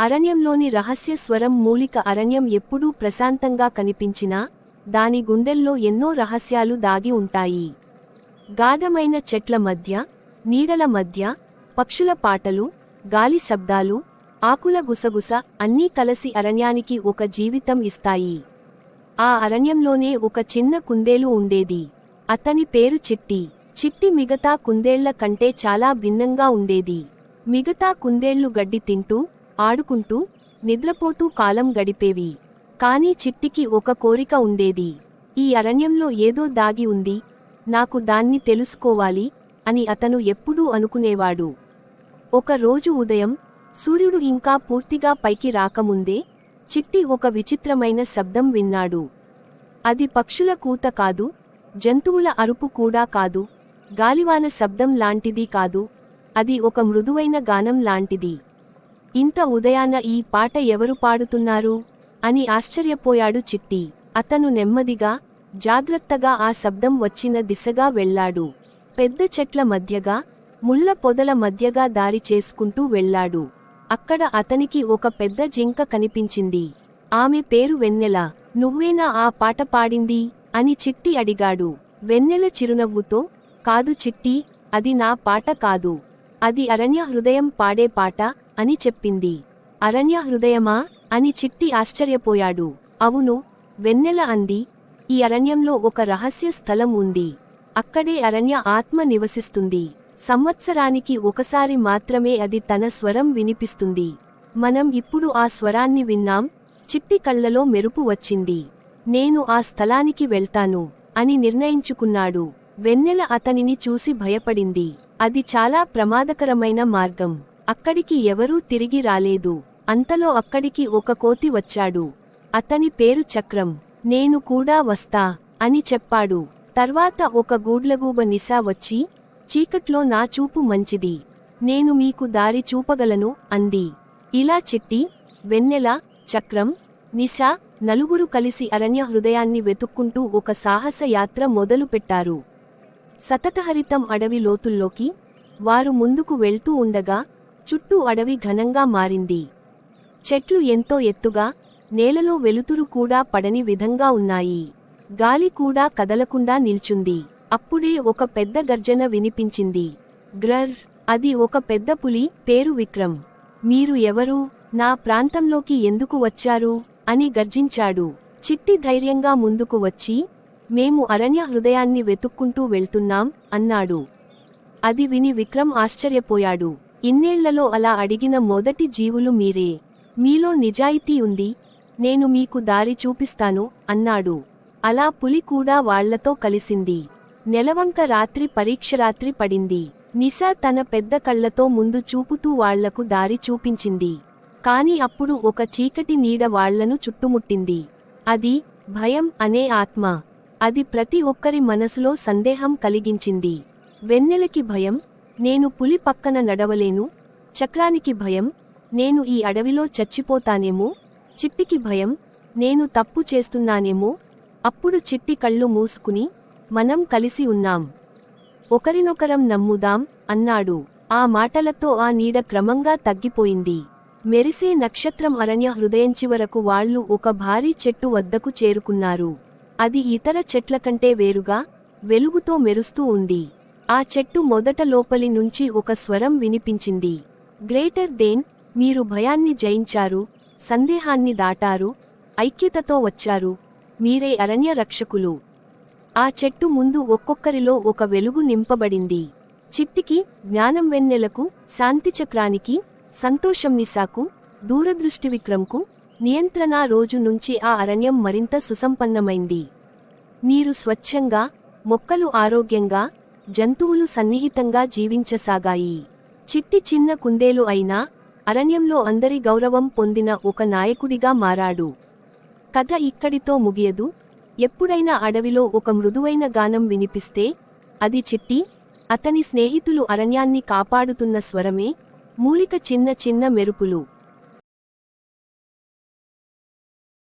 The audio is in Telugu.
అరణ్యంలోని రహస్య స్వరం. మూలిక అరణ్యం ఎప్పుడూ ప్రశాంతంగా కనిపించినా దాని గుండెల్లో ఎన్నో రహస్యాలు దాగి ఉంటాయి. గాఢమైన చెట్ల మధ్య, నీడల మధ్య, పక్షుల పాటలు, గాలి శబ్దాలు, ఆకుల గుసగుస అన్నీ కలసి అరణ్యానికి ఒక జీవితం ఇస్తాయి. ఆ అరణ్యంలోనే ఒక చిన్న కుందేలు ఉండేది. అతని పేరు చిట్టి. చిట్టి మిగతా కుందేళ్ల కంటే చాలా భిన్నంగా ఉండేది. మిగతా కుందేళ్లు గడ్డి తింటూ, ఆడుకుంటూ, నిద్రపోతూ కాలం గడిపేవి. కానీ చిట్టికి ఒక కోరిక ఉండేది. ఈ అరణ్యంలో ఏదో దాగి ఉంది, నాకు దాన్ని తెలుసుకోవాలి అని అతను ఎప్పుడూ అనుకునేవాడు. ఒక రోజు ఉదయం, సూర్యుడు ఇంకా పూర్తిగా పైకి రాకముందే చిట్టి ఒక విచిత్రమైన శబ్దం విన్నాడు. అది పక్షుల కూత కాదు, జంతువుల అరుపు కూడా కాదు, గాలివాన శబ్దం లాంటిది కాదు, అది ఒక మృదువైన గానం లాంటిది. ఇంత ఉదయాన ఈ పాట ఎవరు పాడుతున్నారు అని ఆశ్చర్యపోయాడు చిట్టి. అతను నెమ్మదిగా, జాగ్రత్తగా ఆ శబ్దం వచ్చిన దిశగా వెళ్లాడు. పెద్ద చెట్ల మధ్యగా, ముళ్ళ పొదల మధ్యగా దారి చేసుకుంటూ వెళ్లాడు. అక్కడ అతనికి ఒక పెద్ద జింక కనిపించింది. ఆమె పేరు వెన్నెల. నువ్వేనా ఆ పాట పాడింది అని చిట్టి అడిగాడు. వెన్నెల చిరునవ్వుతో, కాదు చిట్టి, అది నా పాట కాదు, అది అరణ్య హృదయం పాడే పాట అని చెప్పింది. అరణ్య హృదయమా అని చిట్టి ఆశ్చర్యపోయాడు. అవును, వెన్నెల అంది, ఈ అరణ్యంలో ఒక రహస్య స్థలం ఉంది. అక్కడే అరణ్య ఆత్మ నివసిస్తుంది. సంవత్సరానికి ఒకసారి మాత్రమే అది తన స్వరం వినిపిస్తుంది. మనం ఇప్పుడు ఆ స్వరాన్ని విన్నాం. చిట్టి కళ్ళలో మెరుపు వచ్చింది. నేను ఆ స్థలానికి వెళ్తాను అని నిర్ణయించుకున్నాడు. వెన్నెల అతనిని చూసి భయపడింది. అది చాలా ప్రమాదకరమైన మార్గం. అక్కడికి ఎవరూ తిరిగి రాలేదు. అంతలో అక్కడికి ఒక కోతి వచ్చాడు. అతని పేరు చక్రం. నేను కూడా వస్తా అని చెప్పాడు. తర్వాత ఒక గూడ్లగూబ నిశా వచ్చి, చీకట్లో నా చూపు మంచిది, నేను మీకు దారి చూపగలను అంది. ఇలా చిట్టి, వెన్నెల, చక్రం, నిశా నలుగురు కలిసి అరణ్య హృదయాన్ని వెతుక్కుంటూ ఒక సాహస యాత్ర మొదలుపెట్టారు. సతతహరితం అడవి లోతుల్లోకి వారు ముందుకు వెళ్తూ ఉండగా చుట్టూ అడవి ఘనంగా మారింది. చెట్లు ఎంతో ఎత్తుగా, నేలలో వెలుతురు కూడా పడని విధంగా ఉన్నాయి. గాలి కూడా కదలకుండా నిల్చుంది. అప్పుడే ఒక పెద్ద గర్జన వినిపించింది. గ్రర్! అది ఒక పెద్ద పులి. పేరు విక్రమ్. మీరు ఎవరు? నా ప్రాంతంలోకి ఎందుకు వచ్చారు అని గర్జించాడు. చిట్టి ధైర్యంగా ముందుకు వచ్చి, మేము అరణ్య హృదయాన్ని వెతుక్కుంటూ వెళ్తున్నాం అన్నాడు. అది విని విక్రమ్ ఆశ్చర్యపోయాడు. ఇన్నేళ్లలో అలా అడిగిన మొదటి జీవులు మీరే. మీలో నిజాయితీ ఉంది, నేను మీకు దారి చూపిస్తాను అన్నాడు. అలా పులి కూడా వాళ్లతో కలిసింది. నెలవంక రాత్రి పరీక్షరాత్రి పడింది. నిశా తన పెద్ద కళ్లతో ముందు చూపుతూ వాళ్లకు దారి చూపించింది. కాని అప్పుడు ఒక చీకటి నీడ వాళ్లను చుట్టుముట్టింది. అది భయం అనే ఆత్మ. అది ప్రతి ఒక్కరి మనసులో సందేహం కలిగించింది. వెన్నెలకి భయం, నేను పులి పక్కన నడవలేను. చక్రానికి భయం, నేను ఈ అడవిలో చచ్చిపోతానేమో. చిట్టికి భయం, నేను తప్పు చేస్తున్నానేమో. అప్పుడు చిట్టి కళ్ళు మూసుకుని, మనం కలిసి ఉన్నాం, ఒకరినొకరం నమ్ముదాం అన్నాడు. ఆ మాటలతో ఆ నీడ క్రమంగా తగ్గిపోయింది. మెరిసే నక్షత్రం అరణ్య హృదయం చివరకు వాళ్లు ఒక భారీ చెట్టు వద్దకు చేరుకున్నారు. అది ఇతర చెట్ల కంటే వేరుగా, వెలుగుతో మెరుస్తూ ఉంది. ఆ చెట్టు మొదట లోపలి నుంచి ఒక స్వరం వినిపించింది. గ్రేటర్ దేన్, మీరు భయాన్ని జయించారు, సందేహాన్ని దాటారు, ఐక్యతతో వచ్చారు, మీరే అరణ్య రక్షకులు. ఆ చెట్టు ముందు ఒక్కొక్కరిలో ఒక వెలుగు నింపబడింది. చిట్టికి, జ్ఞానం వెన్నెలకు, శాంతిచక్రానికి, సంతోషం నిశాకు, దూరదృష్టి విక్రమ్కు, నియంత్రణ రోజు నుంచి ఆ అరణ్యం మరింత సుసంపన్నమైంది. నీరు స్వచ్ఛంగా, మొక్కలు ఆరోగ్యంగా, జంతువులు సన్నిహితంగా జీవించసాగాయి. చిట్టి చిన్న కుందేలు అయినా అరణ్యంలో అందరి గౌరవం పొందిన ఒక నాయకుడిగా మారాడు. కథ ఇక్కడితో ముగియదు. ఎప్పుడైనా అడవిలో ఒక మృదువైన గానం వినిపిస్తే అది చిట్టి, అతని స్నేహితులు అరణ్యాన్ని కాపాడుతున్న స్వరమే. మూలిక చిన్న చిన్న మెరుపులు.